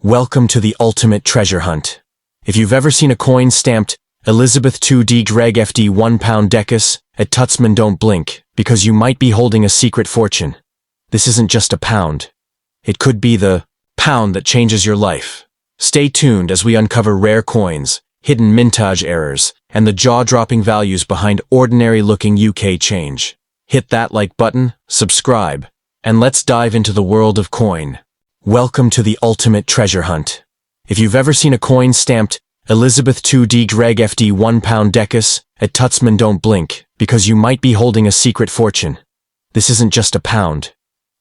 Welcome to the ultimate treasure hunt. If you've ever seen a coin stamped Elizabeth II Greg FD £1 Decus at Tutsman, don't blink, because you might be holding a secret fortune. This isn't just a pound. It could be the pound that changes your life. Stay tuned as we uncover rare coins, hidden mintage errors, and the jaw-dropping values behind ordinary-looking UK change. Hit that like button, subscribe, and let's dive into the world of coin. Welcome to the ultimate treasure hunt. If you've ever seen a coin stamped Elizabeth II Greg FD £1 Decus at Tutsman, don't blink, because you might be holding a secret fortune. This isn't just a pound.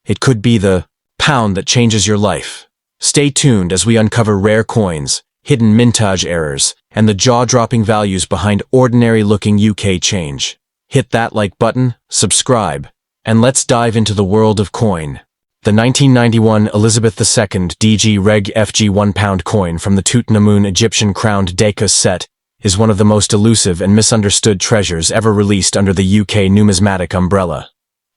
It could be the pound that changes your life. Stay tuned as we uncover rare coins, hidden mintage errors, and the jaw-dropping values behind ordinary-looking UK change. Hit that like button, subscribe, and let's dive into the world of coin. The 1991 Elizabeth II DG Reg FG £1 coin from the Tutankhamun Egyptian crowned Decus set is one of the most elusive and misunderstood treasures ever released under the UK numismatic umbrella.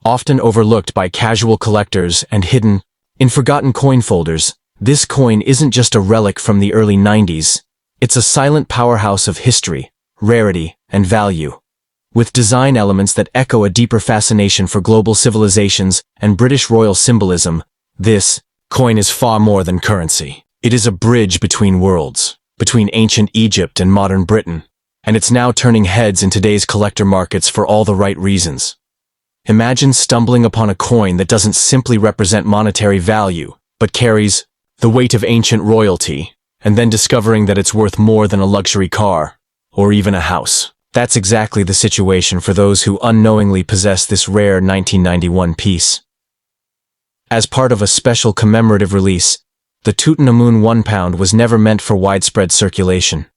Often overlooked by casual collectors and hidden in forgotten coin folders, this coin isn't just a relic from the early 90s. It's a silent powerhouse of history, rarity, and value. With design elements that echo a deeper fascination for global civilizations and British royal symbolism, this coin is far more than currency. It is a bridge between worlds, between ancient Egypt and modern Britain, and it's now turning heads in today's collector markets for all the right reasons. Imagine stumbling upon a coin that doesn't simply represent monetary value, but carries the weight of ancient royalty, and then discovering that it's worth more than a luxury car, or even a house. That's exactly the situation for those who unknowingly possess this rare 1991 piece. As part of a special commemorative release, the Tutankhamun £1 was never meant for widespread circulation.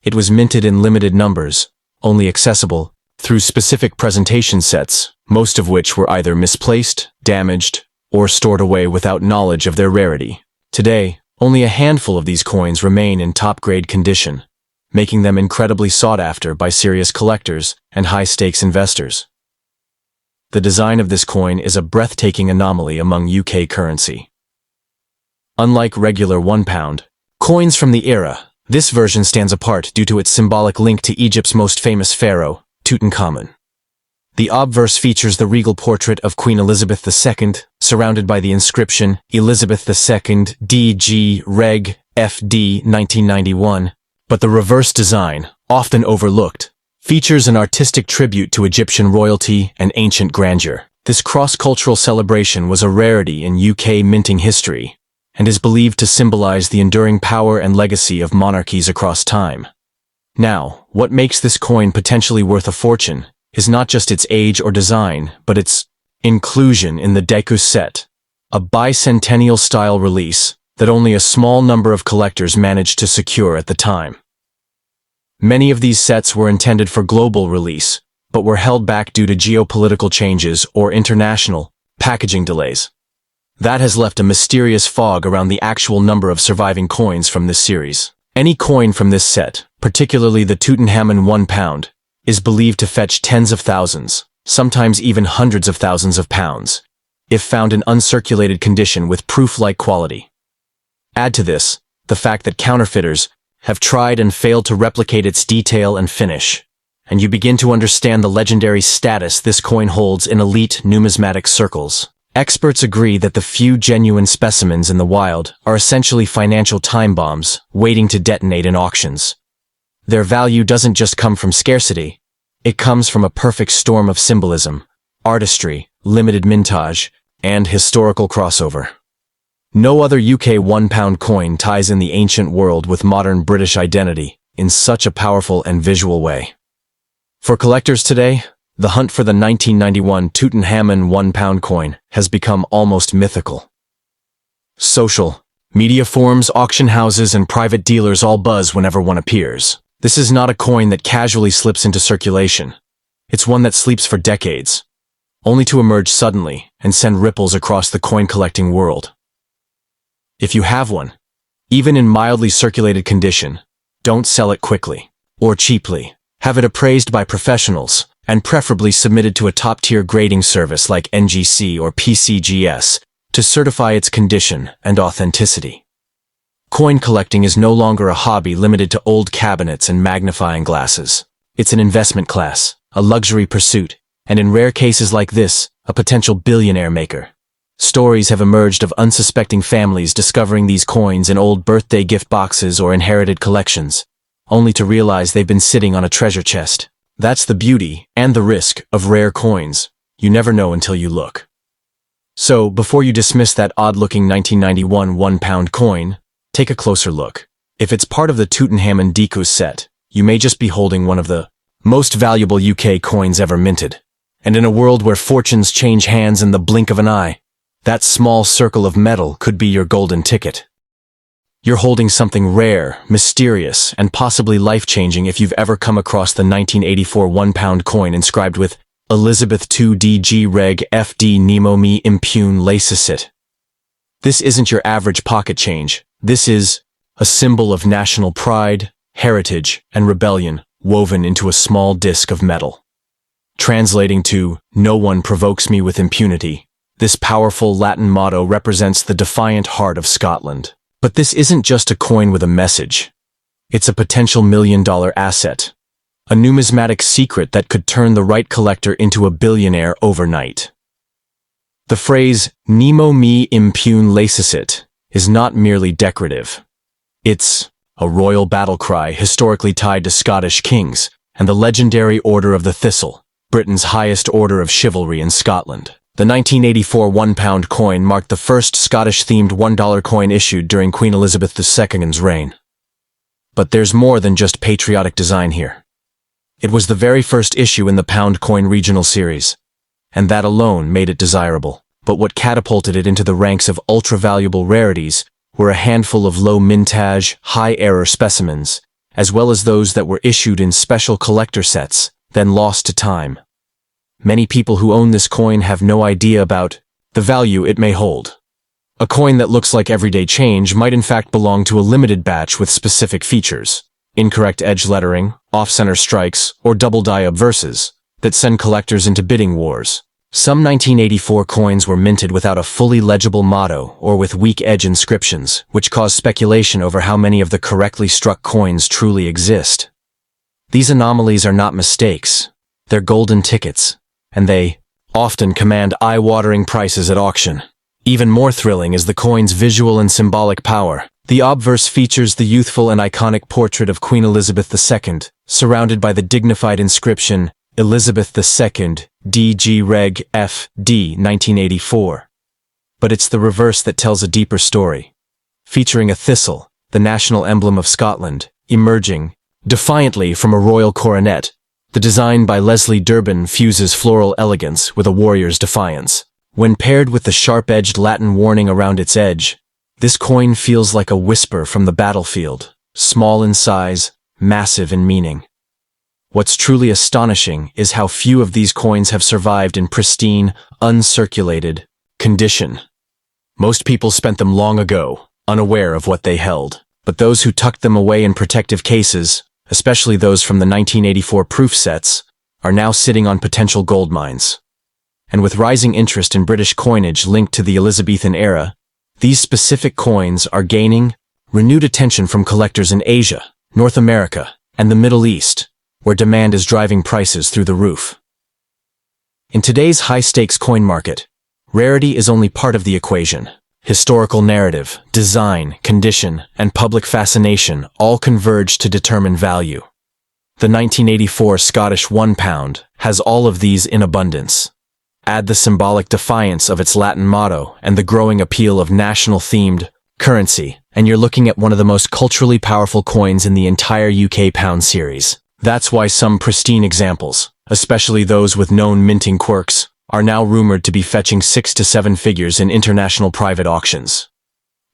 It was minted in limited numbers, only accessible through specific presentation sets, most of which were either misplaced, damaged, or stored away without knowledge of their rarity. Today, only a handful of these coins remain in top-grade condition, making them incredibly sought after by serious collectors and high-stakes investors. The design of this coin is a breathtaking anomaly among UK currency. Unlike regular £1 coins from the era, this version stands apart due to its symbolic link to Egypt's most famous pharaoh, Tutankhamun. The obverse features the regal portrait of Queen Elizabeth II, surrounded by the inscription Elizabeth II DG Reg FD 1991, but the reverse design, often overlooked, features an artistic tribute to Egyptian royalty and ancient grandeur. This cross-cultural celebration was a rarity in UK minting history, and is believed to symbolize the enduring power and legacy of monarchies across time. Now, what makes this coin potentially worth a fortune is not just its age or design, but its inclusion in the Decus set, a bicentennial-style release that only a small number of collectors managed to secure at the time. Many of these sets were intended for global release, but were held back due to geopolitical changes or international packaging delays. That has left a mysterious fog around the actual number of surviving coins from this series. Any coin from this set, particularly the Tutankhamun £1, is believed to fetch tens of thousands, sometimes even hundreds of thousands of pounds, if found in uncirculated condition with proof-like quality. Add to this the fact that counterfeiters have tried and failed to replicate its detail and finish, and you begin to understand the legendary status this coin holds in elite numismatic circles. Experts agree that the few genuine specimens in the wild are essentially financial time bombs waiting to detonate in auctions. Their value doesn't just come from scarcity, it comes from a perfect storm of symbolism, artistry, limited mintage, and historical crossover. No other UK £1 coin ties in the ancient world with modern British identity in such a powerful and visual way. For collectors today, the hunt for the 1991 Tutankhamun £1 coin has become almost mythical. Social media forums, auction houses, and private dealers all buzz whenever one appears. This is not a coin that casually slips into circulation. It's one that sleeps for decades, only to emerge suddenly and send ripples across the coin-collecting world. If you have one, even in mildly circulated condition, don't sell it quickly or cheaply. Have it appraised by professionals, and preferably submitted to a top-tier grading service like NGC or PCGS to certify its condition and authenticity. Coin collecting is no longer a hobby limited to old cabinets and magnifying glasses. It's an investment class, a luxury pursuit, and in rare cases like this, a potential billionaire maker. Stories have emerged of unsuspecting families discovering these coins in old birthday gift boxes or inherited collections, only to realize they've been sitting on a treasure chest. That's the beauty and the risk of rare coins. You never know until you look. So, before you dismiss that odd-looking 1991 £1 coin, take a closer look. If it's part of the Tutankhamun Deku set, you may just be holding one of the most valuable UK coins ever minted. And in a world where fortunes change hands in the blink of an eye, that small circle of metal could be your golden ticket. You're holding something rare, mysterious, and possibly life-changing if you've ever come across the 1984 £1 coin inscribed with Elizabeth II DG Reg FD Nemo Me Impune Lacicit. This isn't your average pocket change. This is a symbol of national pride, heritage, and rebellion woven into a small disc of metal. Translating to, "No one provokes me with impunity," this powerful Latin motto represents the defiant heart of Scotland. But this isn't just a coin with a message. It's a potential $1 million asset. A numismatic secret that could turn the right collector into a billionaire overnight. The phrase, "Nemo me impune lacicit," is not merely decorative. It's a royal battle cry historically tied to Scottish kings and the legendary Order of the Thistle, Britain's highest order of chivalry in Scotland. The 1984 £1 coin marked the first Scottish-themed $1 coin issued during Queen Elizabeth II's reign. But there's more than just patriotic design here. It was the very first issue in the pound coin regional series, and that alone made it desirable. But what catapulted it into the ranks of ultra-valuable rarities were a handful of low mintage, high-error specimens, as well as those that were issued in special collector sets, then lost to time. Many people who own this coin have no idea about the value it may hold. A coin that looks like everyday change might in fact belong to a limited batch with specific features, incorrect edge lettering, off-center strikes, or double-die obverses, that send collectors into bidding wars. Some 1984 coins were minted without a fully legible motto or with weak edge inscriptions, which caused speculation over how many of the correctly struck coins truly exist. These anomalies are not mistakes, they're golden tickets, and they often command eye-watering prices at auction. Even more thrilling is the coin's visual and symbolic power. The obverse features the youthful and iconic portrait of Queen Elizabeth II, surrounded by the dignified inscription, Elizabeth II, DG Reg FD 1984. But it's the reverse that tells a deeper story. Featuring a thistle, the national emblem of Scotland, emerging defiantly from a royal coronet, the design by Leslie Durbin fuses floral elegance with a warrior's defiance. When paired with the sharp-edged Latin warning around its edge, this coin feels like a whisper from the battlefield, small in size, massive in meaning. What's truly astonishing is how few of these coins have survived in pristine, uncirculated condition. Most people spent them long ago, unaware of what they held. But those who tucked them away in protective cases, especially those from the 1984 proof sets, are now sitting on potential gold mines. And with rising interest in British coinage linked to the Elizabethan era, these specific coins are gaining renewed attention from collectors in Asia, North America, and the Middle East, where demand is driving prices through the roof. In today's high-stakes coin market, rarity is only part of the equation. Historical narrative, design, condition, and public fascination all converge to determine value. The 1984 Scottish £1 has all of these in abundance. Add the symbolic defiance of its Latin motto and the growing appeal of national-themed currency, and you're looking at one of the most culturally powerful coins in the entire UK pound series. That's why some pristine examples, especially those with known minting quirks, are now rumored to be fetching 6 to 7 figures in international private auctions.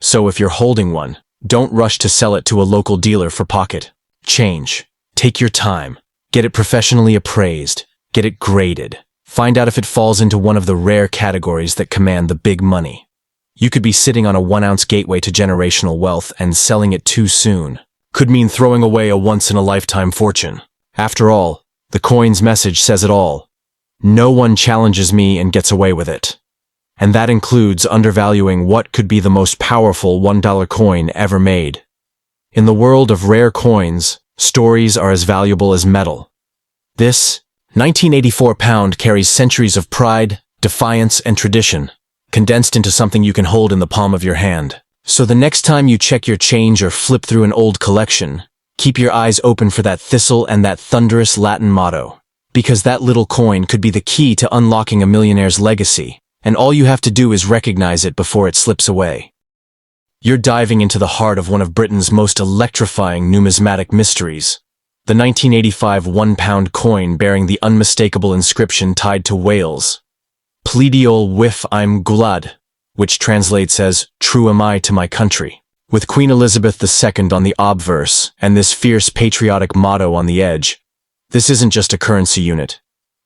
So if you're holding one, don't rush to sell it to a local dealer for pocket change. Take your time, get it professionally appraised, get it graded. Find out if it falls into one of the rare categories that command the big money. You could be sitting on a 1-ounce gateway to generational wealth, and selling it too soon could mean throwing away a once-in-a-lifetime fortune. After all, the coin's message says it all. No one challenges me and gets away with it. And that includes undervaluing what could be the most powerful $1 coin ever made. In the world of rare coins, stories are as valuable as metal. This 1984 pound carries centuries of pride, defiance, and tradition, condensed into something you can hold in the palm of your hand. So the next time you check your change or flip through an old collection, keep your eyes open for that thistle and that thunderous Latin motto. Because that little coin could be the key to unlocking a millionaire's legacy, and all you have to do is recognize it before it slips away. You're diving into the heart of one of Britain's most electrifying numismatic mysteries, the 1985 £1 coin bearing the unmistakable inscription tied to Wales. Pleadiol whiff I'm glad, which translates as, true am I to my country. With Queen Elizabeth II on the obverse and this fierce patriotic motto on the edge, this isn't just a currency unit.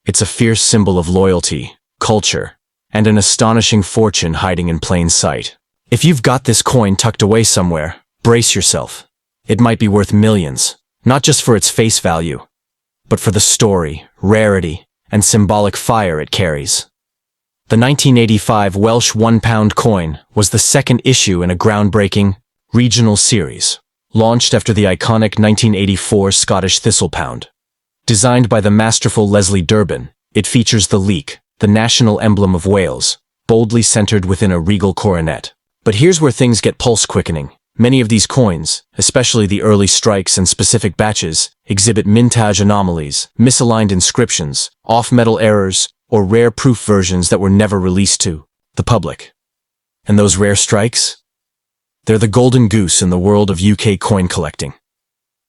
It's a fierce symbol of loyalty, culture, and an astonishing fortune hiding in plain sight. If you've got this coin tucked away somewhere, brace yourself. It might be worth millions, not just for its face value, but for the story, rarity, and symbolic fire it carries. The 1985 Welsh £1 coin was the second issue in a groundbreaking, regional series, launched after the iconic 1984 Scottish Thistle Pound. Designed by the masterful Leslie Durbin, it features the leek, the national emblem of Wales, boldly centered within a regal coronet. But here's where things get pulse-quickening. Many of these coins, especially the early strikes and specific batches, exhibit mintage anomalies, misaligned inscriptions, off-metal errors, or rare proof versions that were never released to the public. And those rare strikes? They're the golden goose in the world of UK coin collecting.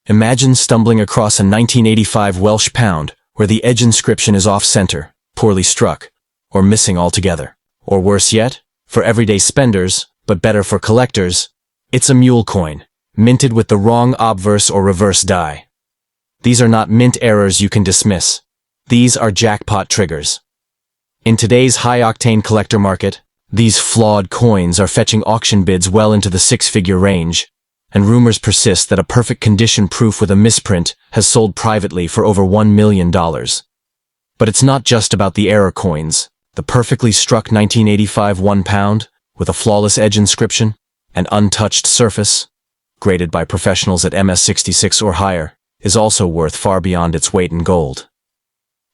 Imagine stumbling across a 1985 Welsh pound where the edge inscription is off-center, poorly struck, or missing altogether. Or worse yet, for everyday spenders, but better for collectors, it's a mule coin, minted with the wrong obverse or reverse die. These are not mint errors you can dismiss. These are jackpot triggers. In today's high-octane collector market, these flawed coins are fetching auction bids well into the six-figure range, and rumors persist that a perfect condition proof with a misprint has sold privately for over $1 million. But it's not just about the error coins. The perfectly struck 1985 £1 with a flawless edge inscription, and untouched surface, graded by professionals at MS66 or higher, is also worth far beyond its weight in gold.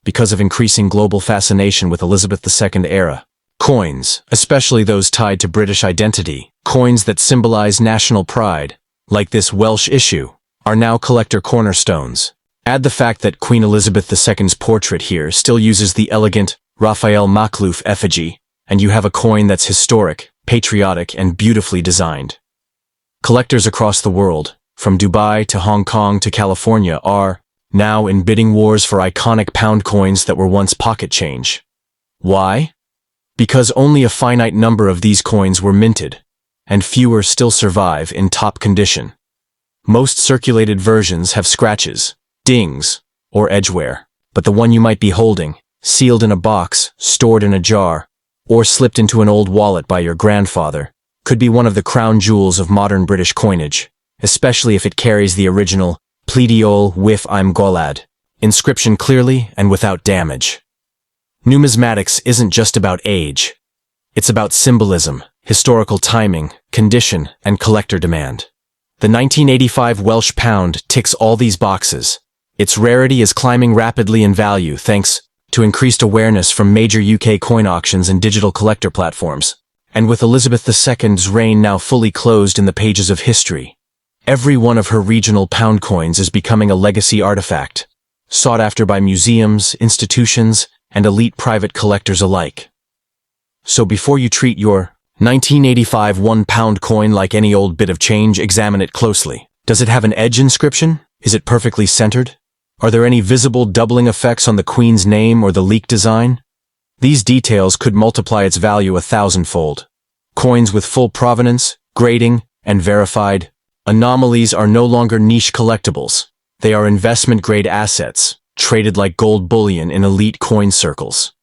Because of increasing global fascination with Elizabeth II era, coins, especially those tied to British identity, coins that symbolize national pride, like this Welsh issue, are now collector cornerstones. Add the fact that Queen Elizabeth II's portrait here still uses the elegant Raphael Makhlouf effigy, and you have a coin that's historic, patriotic, and beautifully designed. Collectors across the world, from Dubai to Hong Kong to California, are now in bidding wars for iconic pound coins that were once pocket change. Why? Because only a finite number of these coins were minted, and fewer still survive in top condition. Most circulated versions have scratches, dings, or edge wear, but the one you might be holding, sealed in a box, stored in a jar, or slipped into an old wallet by your grandfather, could be one of the crown jewels of modern British coinage, especially if it carries the original Pleadiol whiff I'm golad inscription clearly and without damage. Numismatics isn't just about age. It's about symbolism, historical timing, condition, and collector demand. The 1985 Welsh pound ticks all these boxes. Its rarity is climbing rapidly in value thanks to increased awareness from major UK coin auctions and digital collector platforms. And with Elizabeth II's reign now fully closed in the pages of history, every one of her regional pound coins is becoming a legacy artifact, sought after by museums, institutions, and elite private collectors alike. So before you treat your 1985 £1 coin like any old bit of change, examine it closely. Does it have an edge inscription? Is it perfectly centered? Are there any visible doubling effects on the Queen's name or the leak design? These details could multiply its value 1,000-fold. Coins with full provenance, grading, and verified anomalies are no longer niche collectibles. They are investment-grade assets, traded like gold bullion in elite coin circles.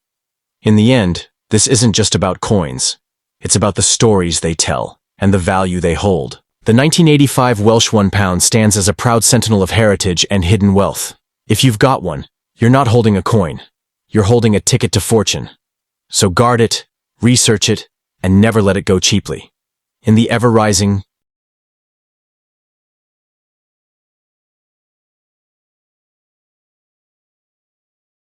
In the end, this isn't just about coins. It's about the stories they tell and the value they hold. The 1985 Welsh £1 stands as a proud sentinel of heritage and hidden wealth. If you've got one, you're not holding a coin. You're holding a ticket to fortune. So guard it, research it, and never let it go cheaply. In the ever-rising,